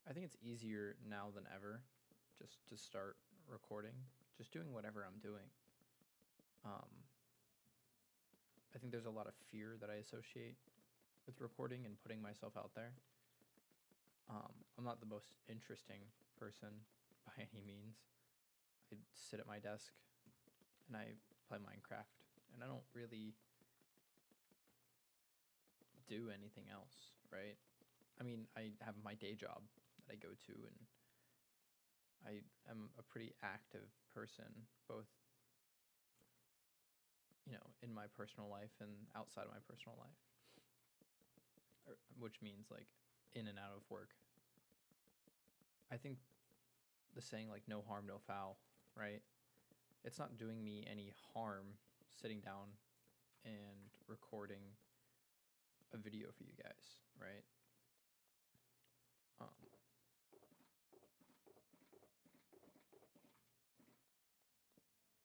I think it's easier now than ever just to start recording, just doing whatever I'm doing. Um, I think there's a lot of fear that I associate with recording and putting myself out there. I'm not the most interesting person by any means. I sit at my desk and I play Minecraft, and I don't really do anything else, right? I mean, I have my day job that I go to, and I am a pretty active person, both, in my personal life and outside of my personal life, which means like in and out of work. I think the saying like no harm, no foul, right? It's not doing me any harm sitting down and recording a video for you guys, right? Um,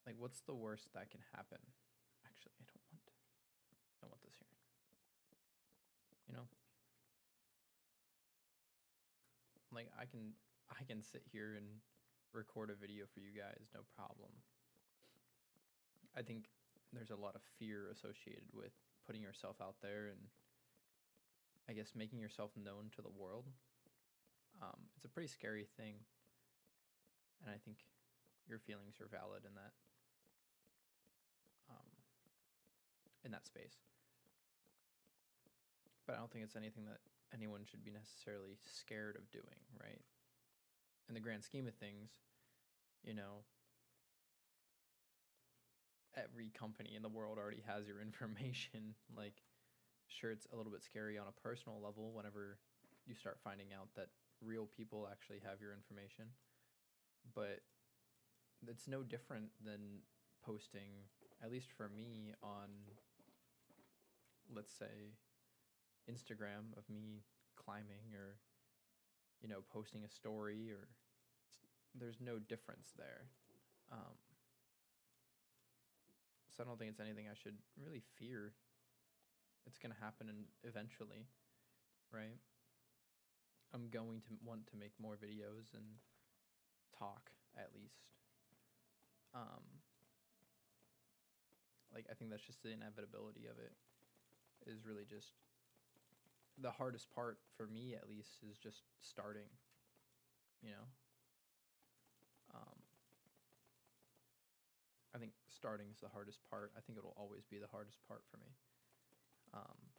like, what's the worst that can happen? Actually, I don't want this here. You know, like I can sit here and record a video for you guys, no problem. I think there's a lot of fear associated with putting yourself out there and I guess making yourself known to the world. It's a pretty scary thing, and I think your feelings are valid um, in that space. But I don't think it's anything that anyone should be necessarily scared of doing, right? In the grand scheme of things, you know, every company in the world already has your information. Like, sure, it's a little bit scary on a personal level whenever you start finding out that real people actually have your information, but it's no different than posting, at least for me, on, let's say, Instagram of me climbing or, posting a story, or there's no difference there. Um, so I don't think it's anything I should really fear. It's going to happen eventually, right? I'm going to want to make more videos and talk at least. Um, like, I think that's just the inevitability of it, is really just the hardest part for me, at least, is just starting, you know? Um, I think starting is the hardest part. I think it'll always be the hardest part for me. Um,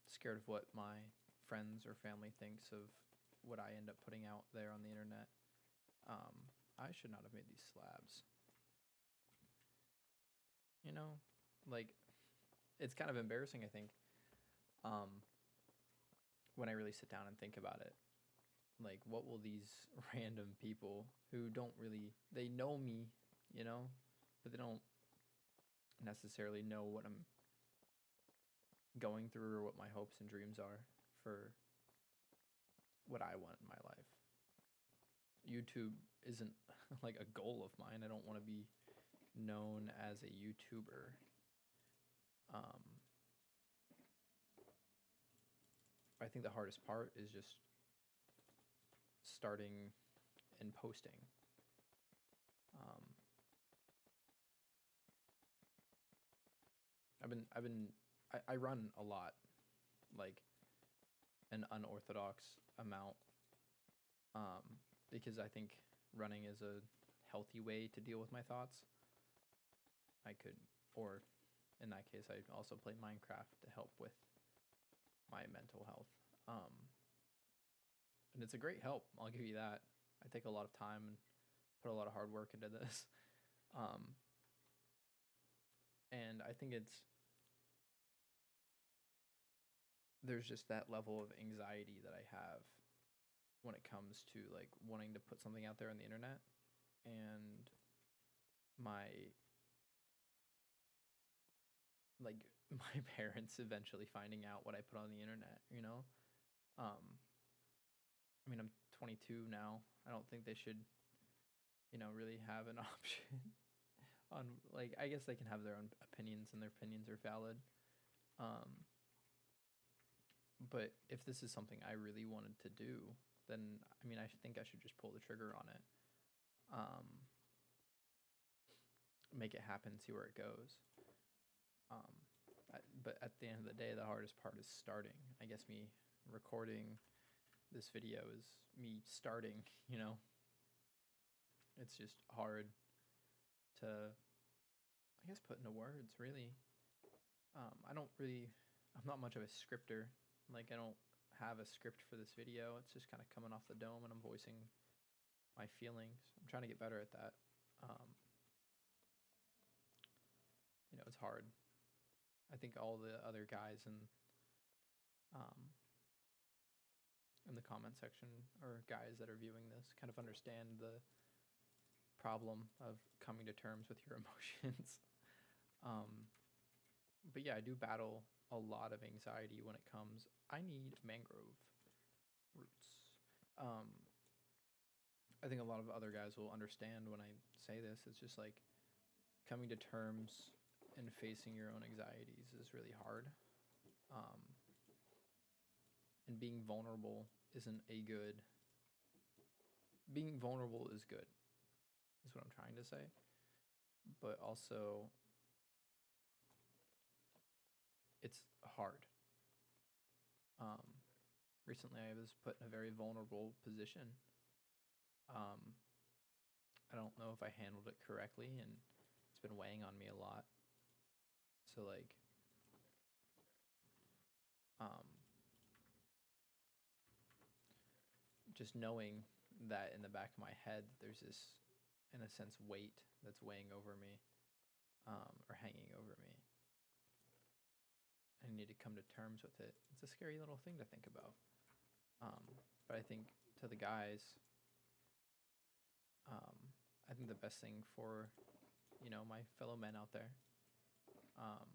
Scared of what my friends or family thinks of what I end up putting out there on the internet. Um, I should not have made these slabs. You know, like, it's kind of embarrassing, I think, um, when I really sit down and think about it. Like, what will these random people who don't really, they know me, but they don't necessarily know what I'm going through or what my hopes and dreams are for what I want in my life. YouTube isn't like a goal of mine. I don't want to be known as a YouTuber. Um, I think the hardest part is just starting and posting. Um, I run a lot, like an unorthodox amount, um, because I think running is a healthy way to deal with my thoughts. I could, or in that case, I also play Minecraft to help with my mental health. Um, and it's a great help. I'll give you that. I take a lot of time and put a lot of hard work into this. Um, and I think there's just that level of anxiety that I have when it comes to like wanting to put something out there on the internet and my like my parents eventually finding out what I put on the internet. Um I mean, I'm 22 now. I don't think they should, really have an option on, like, I guess they can have their own opinions and their opinions are valid. Um But if this is something I really wanted to do, then I mean, I think I should just pull the trigger on it, um, make it happen, see where it goes. Um, but at the end of the day, the hardest part is starting. I guess me recording this video is me starting, you know? It's just hard to, I guess, put into words, really. I'm not much of a scripter. Like, I don't have a script for this video. It's just kind of coming off the dome and I'm voicing my feelings. I'm trying to get better at that. It's hard. I think all the other guys um, in the comment section, or guys that are viewing this, kind of understand the problem of coming to terms with your emotions. But yeah, I do battle a lot of anxiety when it comes. I need mangrove roots. I think a lot of other guys will understand when I say this. It's just like coming to terms and facing your own anxieties is really hard. Um, and being vulnerable isn't a good. Being vulnerable is good, is what I'm trying to say. But also, it's hard. Um, Recently, I was put in a very vulnerable position. Um, I don't know if I handled it correctly, and it's been weighing on me a lot. So, like, um, just knowing that in the back of my head, there's this, in a sense, weight that's weighing over me, or hanging over me. I need to come to terms with it. It's a scary little thing to think about. But I think to the guys, I think the best thing for, my fellow men out there, um,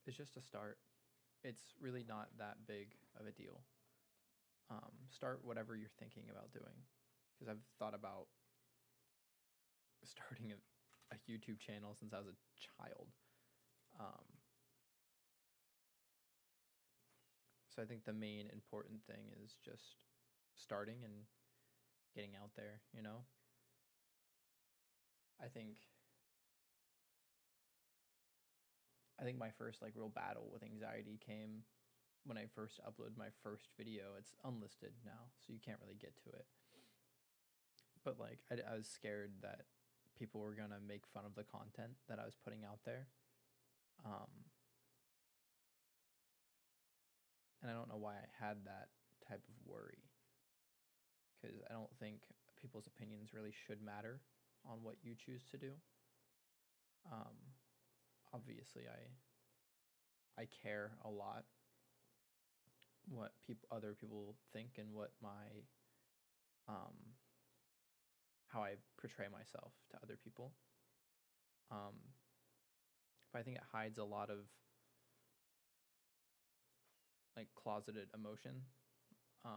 is just to start. It's really not that big of a deal. Start whatever you're thinking about doing, because I've thought about starting a YouTube channel since I was a child. So I think the main important thing is just starting and getting out there, I think my first like real battle with anxiety came when I first uploaded my first video. It's unlisted now, so you can't really get to it. But like I was scared that people were gonna make fun of the content that I was putting out there. And I don't know why I had that type of worry, because I don't think people's opinions really should matter on what you choose to do. Um, Obviously, I care a lot what other people think, and what my how I portray myself to other people. But I think it hides a lot of like closeted emotion. I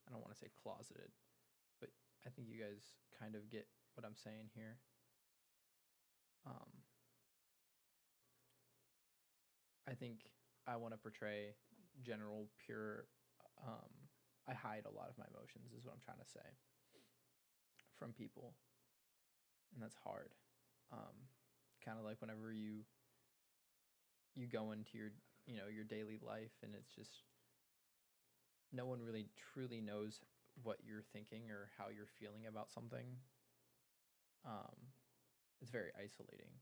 don't want to say closeted, but I think you guys kind of get what I'm saying here. I think I want to portray general, pure. I hide a lot of my emotions, is what I'm trying to say, from people, and that's hard. Kind of like whenever you go into your your daily life, and it's just no one really truly knows what you're thinking or how you're feeling about something. It's very isolating.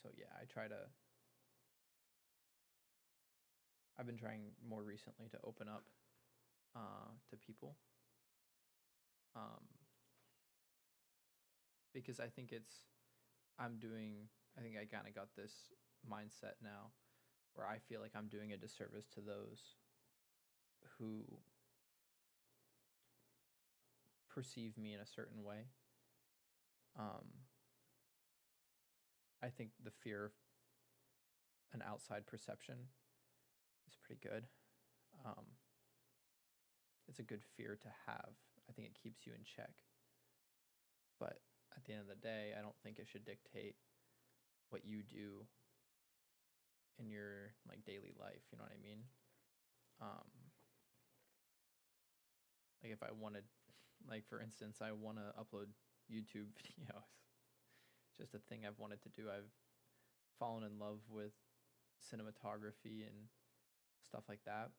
So yeah, I've been trying more recently to open up to people, because I think I think I kind of got this mindset now where I feel like I'm doing a disservice to those who perceive me in a certain way. I think the fear of an outside perception is pretty good. It's a good fear to have. I think it keeps you in check. But at the end of the day, I don't think it should dictate what you do in your like daily life. You know what I mean? Um, like if I wanted, like for instance, I want to upload YouTube videos. Just a thing I've wanted to do. I've fallen in love with cinematography and stuff like that.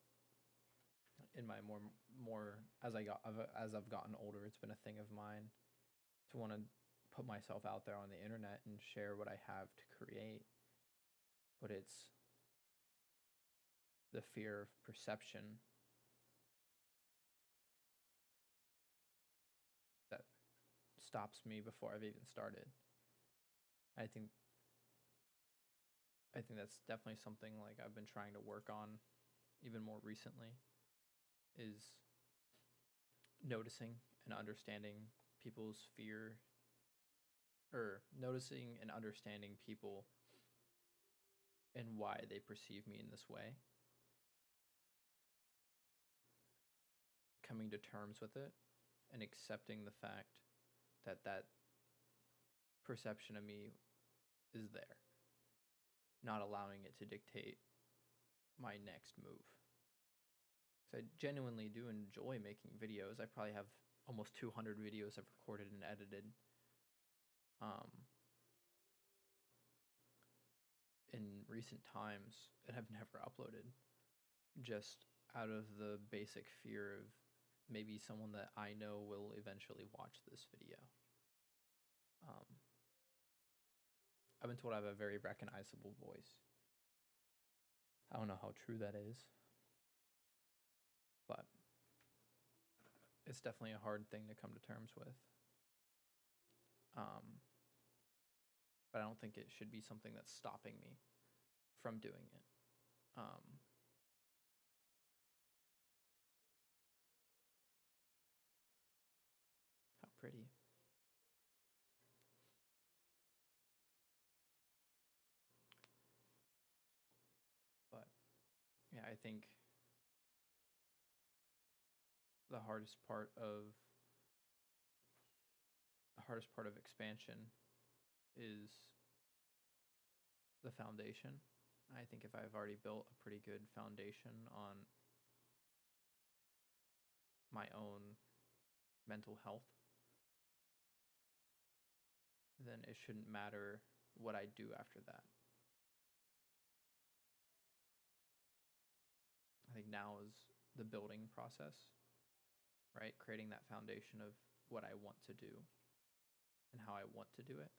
In my more as I've gotten older, it's been a thing of mine to want to put myself out there on the internet and share what I have to create. But it's the fear of perception that stops me before I've even started. I think I think that's definitely something like I've been trying to work on even more recently is noticing and understanding people's fear, or noticing and understanding people and why they perceive me in this way, coming to terms with it and accepting the fact that that perception of me is there, not allowing it to dictate my next move. Because I genuinely do enjoy making videos. I probably have almost 200 videos I've recorded and edited um, in recent times and have never uploaded, just out of the basic fear of maybe someone that I know will eventually watch this video. Um, I've been told I have a very recognizable voice. I don't know how true that is, but it's definitely a hard thing to come to terms with. Um, but I don't think it should be something that's stopping me from doing it. How pretty. But yeah, I think the hardest part of expansion is the foundation. I think if I've already built a pretty good foundation on my own mental health, then it shouldn't matter what I do after that. I think now is the building process, right? Creating that foundation of what I want to do and how I want to do it.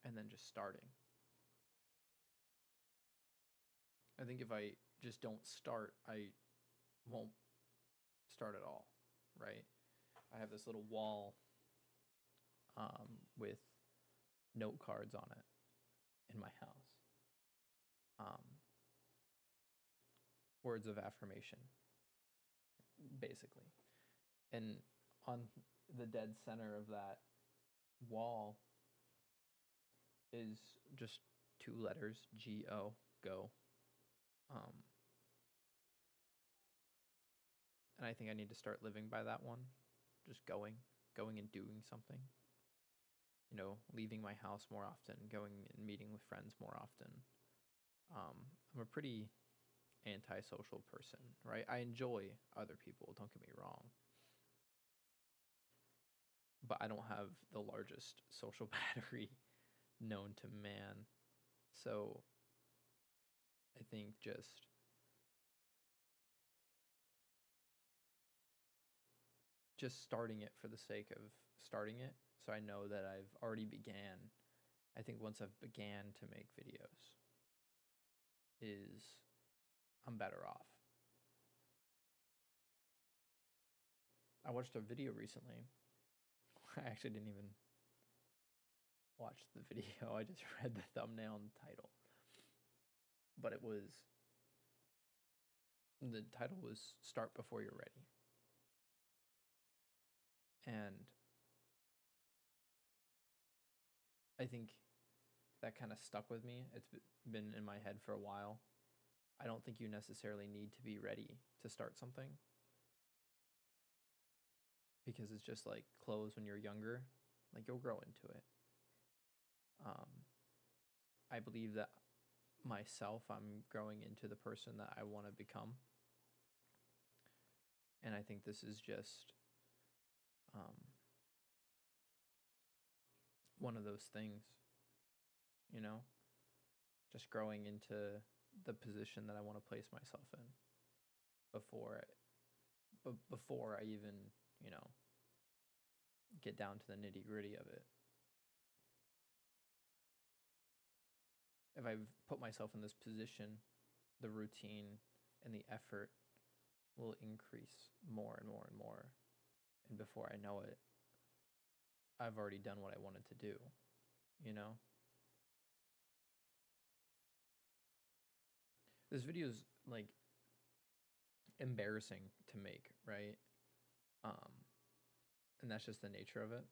And then just starting. I think if I just don't start, I won't start at all, right? I have this little wall with note cards on it in my house. Words of affirmation, basically. And on the dead center of that wall is just two letters, G-O, go. And I think I need to start living by that one. Just going and doing something. You know, leaving my house more often, going and meeting with friends more often. I'm a pretty antisocial person, right? I enjoy other people, don't get me wrong. But I don't have the largest social battery known to man. So I think just starting it for the sake of starting it, so I know that I've already began. I think once I've began to make videos, I'm better off. I watched a video recently. I actually didn't even watch the video. I just read the thumbnail and the title. But the title was Start Before You're Ready. And I think that kind of stuck with me. It's been in my head for a while. I don't think you necessarily need to be ready to start something. because it's just like clothes when you're younger, like you'll grow into it. Um, I believe that myself, I'm growing into the person that I want to become. And I think this is just um, one of those things, you know, just growing into the position that I want to place myself in before I even, you know, get down to the nitty gritty of it. If I've put myself in this position, the routine and the effort will increase more and more and more. And before I know it, I've already done what I wanted to do, you know? This video is like embarrassing to make, right? Um, and that's just the nature of it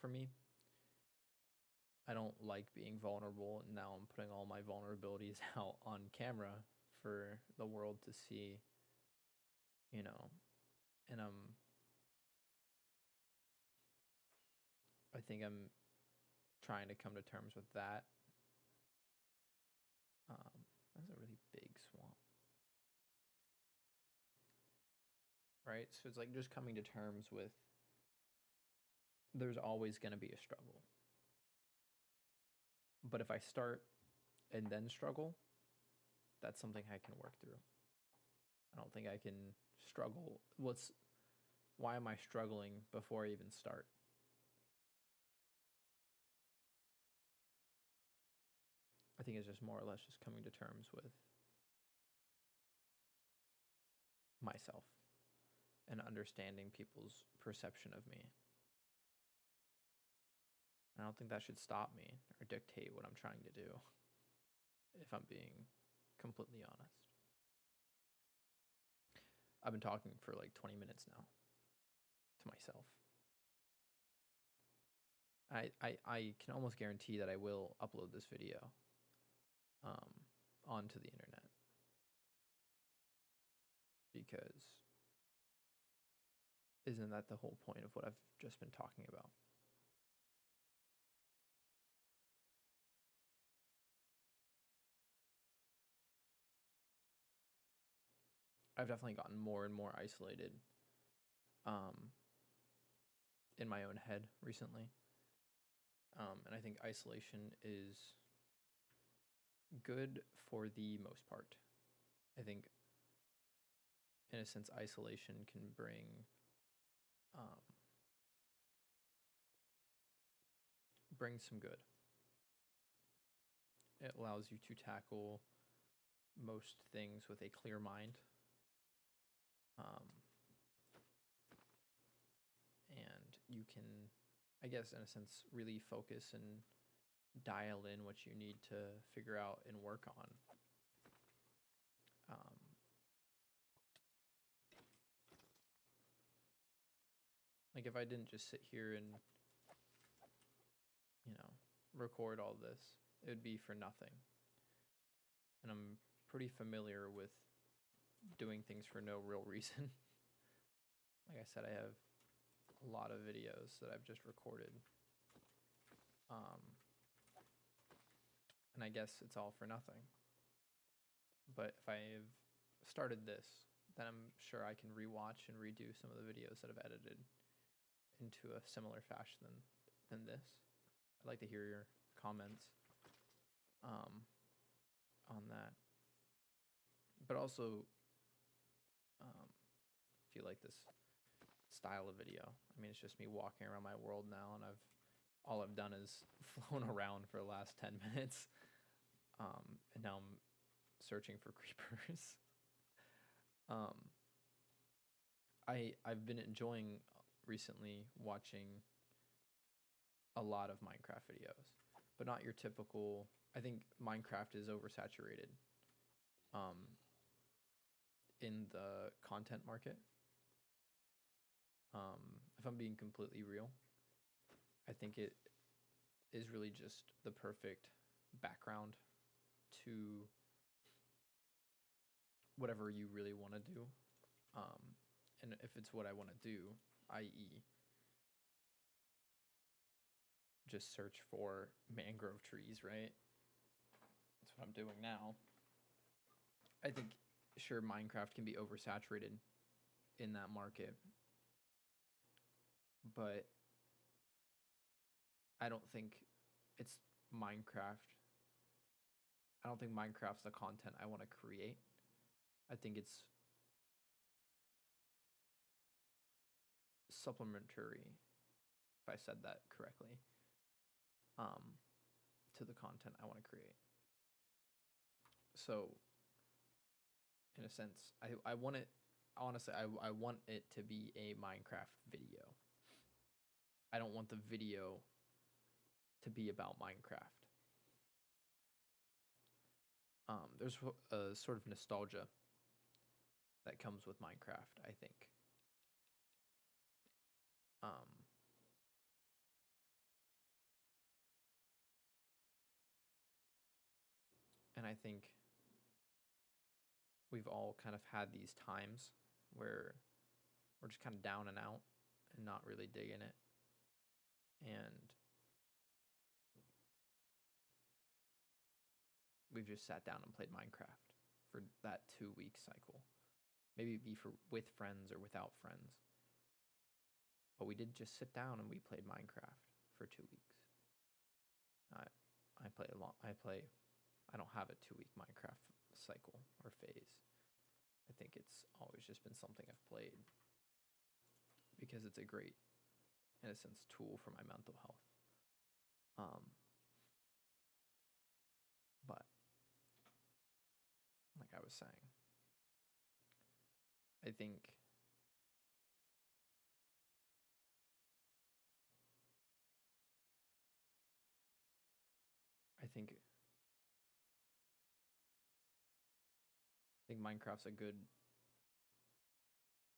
for me. I don't like being vulnerable, and now I'm putting all my vulnerabilities out on camera for the world to see, you know. And I think I'm trying to come to terms with that. That's a really big swamp, right? So it's like just coming to terms with there's always going to be a struggle. But if I start and then struggle, that's something I can work through. I don't think I can struggle. Why am I struggling before I even start? I think it's just more or less just coming to terms with myself and understanding people's perception of me. I don't think that should stop me or dictate what I'm trying to do, if I'm being completely honest. I've been talking for like 20 minutes now to myself. I can almost guarantee that I will upload this video onto the internet, because isn't that the whole point of what I've just been talking about? I've definitely gotten more and more isolated in my own head recently. And I think isolation is good for the most part. I think, in a sense, isolation can bring some good. It allows you to tackle most things with a clear mind. And you can, I guess, in a sense, really focus and dial in what you need to figure out and work on. Like if I didn't just sit here and, you know, record all this, it would be for nothing. And I'm pretty familiar with doing things for no real reason. Like I said, I have a lot of videos that I've just recorded. And I guess it's all for nothing. But if I've started this, then I'm sure I can rewatch and redo some of the videos that I've edited into a similar fashion than this. I'd like to hear your comments on that. But also, if you like this style of video, I mean, it's just me walking around my world now, and all I've done is flown around for the last 10 minutes. And now I'm searching for creepers. I've been enjoying recently watching a lot of Minecraft videos, but not your typical. I think Minecraft is oversaturated in the content market. If I'm being completely real, I think it is really just the perfect background to whatever you really want to do. And if it's what I want to do, i.e., just search for mangrove trees, right? That's what I'm doing now. I think, sure, Minecraft can be oversaturated in that market, but I don't think it's Minecraft. I don't think Minecraft's the content I want to create. I think it's supplementary, if I said that correctly, to the content I want to create. So, in a sense, I want it, honestly, I want it to be a Minecraft video. I don't want the video to be about Minecraft. There's a sort of nostalgia that comes with Minecraft, I think. And I think we've all kind of had these times where we're just kind of down and out and not really digging it. And we've just sat down and played Minecraft for that 2-week cycle. Maybe it'd be with friends or without friends. But we did just sit down and we played Minecraft for 2 weeks. I play a lot. I don't have a 2-week Minecraft cycle or phase. I think it's always just been something I've played because it's a great, in a sense, tool for my mental health. But like I was saying, I think Minecraft's a good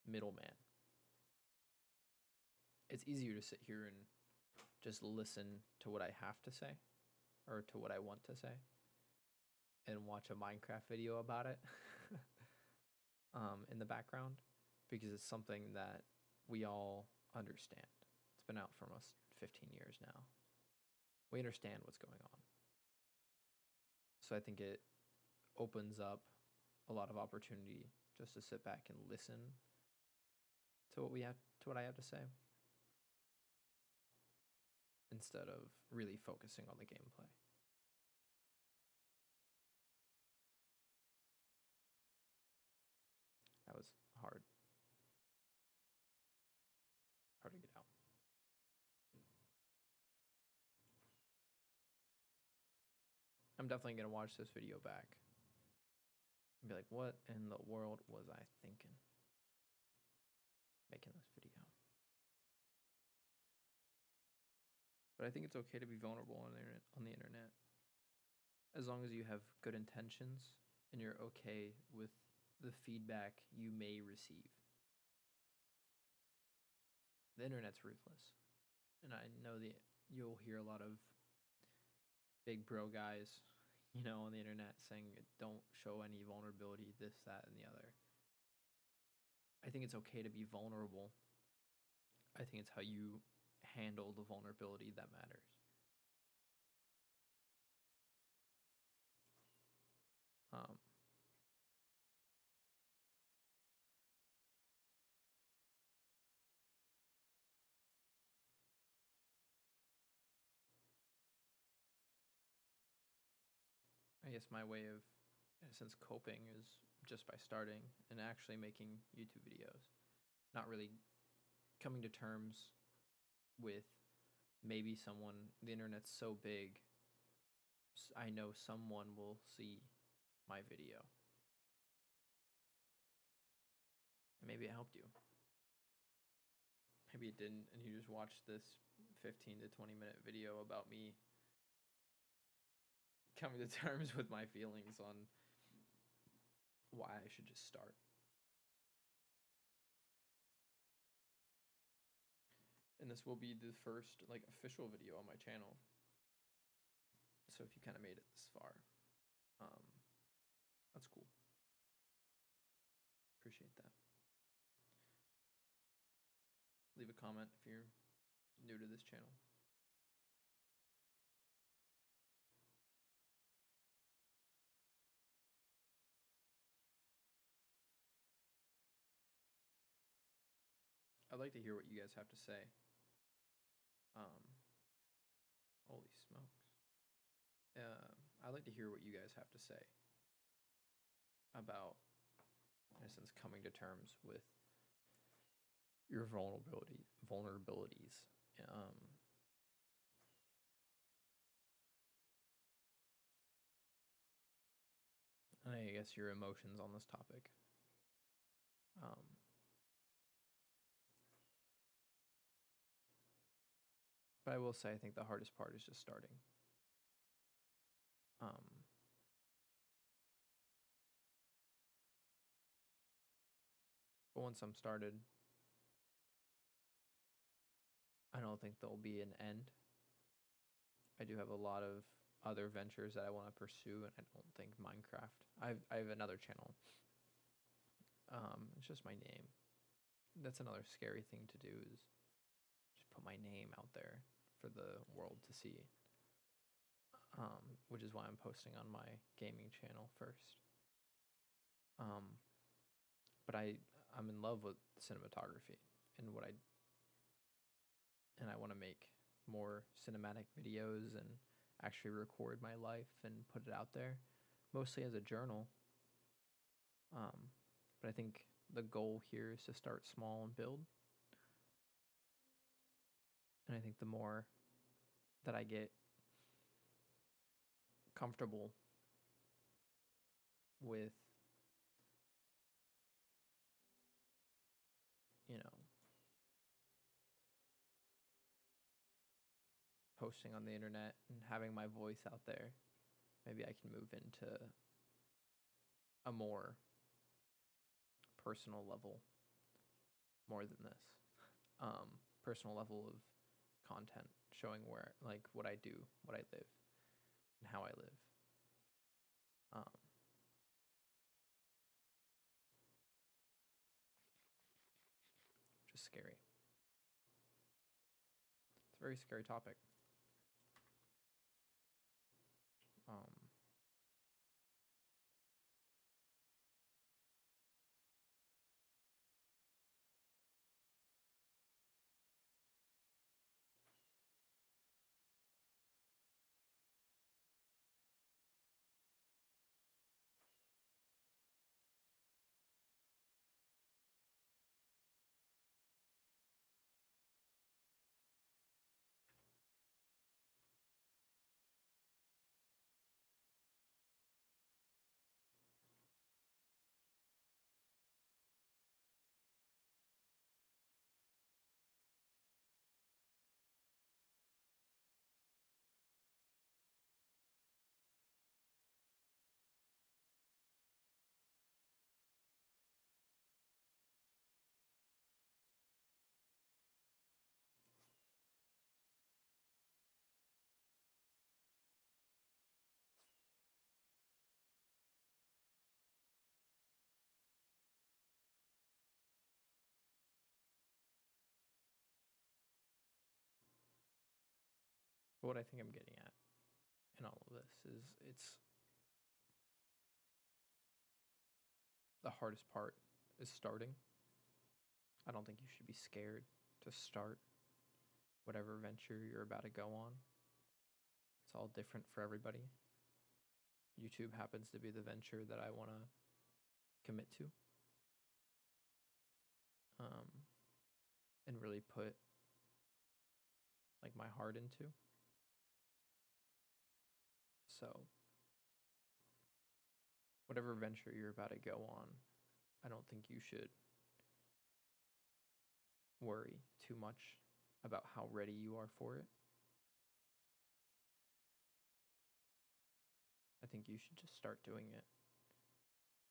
middleman. It's easier to sit here and just listen to what I have to say or to what I want to say and watch a Minecraft video about it in the background because it's something that we all understand. It's been out for almost 15 years now. We understand what's going on. So I think it opens up a lot of opportunity just to sit back and listen to what I have to say instead of really focusing on the gameplay. That was hard to get out. I'm definitely going to watch this video back and be like, what in the world was I thinking making this video? But I think it's okay to be vulnerable on the internet as long as you have good intentions and you're okay with the feedback you may receive. The internet's ruthless. And I know that you'll hear a lot of big bro guys, on the internet saying don't show any vulnerability, this, that, and the other. I think it's okay to be vulnerable. I think it's how you handle the vulnerability that matters. I guess my way of, in a sense, coping is just by starting and actually making YouTube videos. Not really coming to terms with maybe the internet's so big, I know someone will see my video. And maybe it helped you. Maybe it didn't, and you just watched this 15 to 20 minute video about me coming to terms with my feelings on why I should just start. And this will be the first official video on my channel. So if you kind of made it this far, that's cool. Appreciate that. Leave comment if you're new to this channel. I'd like to hear what you guys have to say. Holy smokes. I'd like to hear what you guys have to say about, in a sense, coming to terms with your vulnerabilities. And I guess your emotions on this topic. But I will say, I think the hardest part is just starting. But once I'm started, I don't think there'll be an end. I do have a lot of other ventures that I want to pursue, and I don't think Minecraft. I have another channel. It's just my name. That's another scary thing to do, is just put my name out there for the world to see. Which is why I'm posting on my gaming channel first. But I'm in love with cinematography and I want to make more cinematic videos and actually record my life and put it out there, mostly as a journal. But I think the goal here is to start small and build. And I think the more that I get comfortable with, posting on the internet and having my voice out there, maybe I can move into a more personal level, more than this. Personal level of content, showing where, like, what I do, what I live, and how I live. Which is scary. It's a very scary topic. But what I think I'm getting at in all of this is, it's the hardest part is starting. I don't think you should be scared to start whatever venture you're about to go on. It's all different for everybody. YouTube happens to be the venture that I want to commit to, and really put, like, my heart into. So whatever venture you're about to go on, I don't think you should worry too much about how ready you are for it. I think you should just start doing it,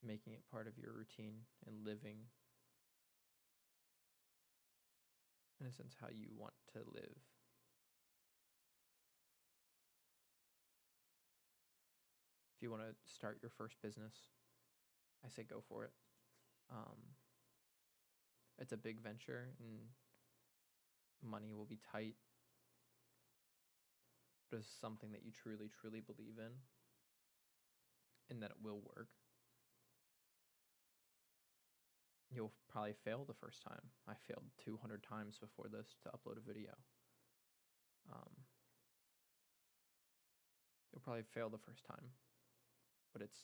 making it part of your routine, and living, in a sense, how you want to live. If you want to start your first business, I say go for it. It's a big venture, and money will be tight, but it's something that you truly, truly believe in and that it will work, you'll probably fail the first time. I failed 200 times before this to upload a video. You'll probably fail the first time, but it's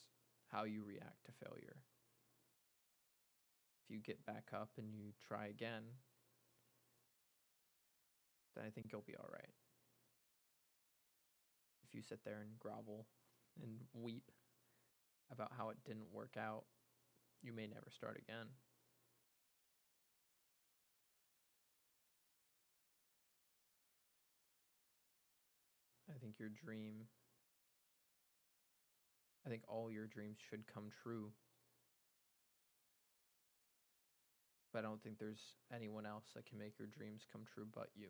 how you react to failure. If you get back up and you try again, then I think you'll be all right. If you sit there and grovel and weep about how it didn't work out, you may never start again. I think all your dreams should come true. But I don't think there's anyone else that can make your dreams come true but you.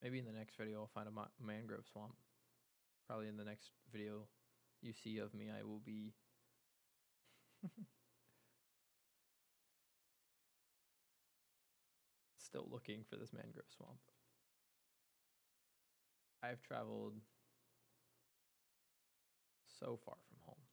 Maybe in the next video I'll find a mangrove swamp. Probably in the next video you see of me, I will be still looking for this mangrove swamp. I've traveled so far from home.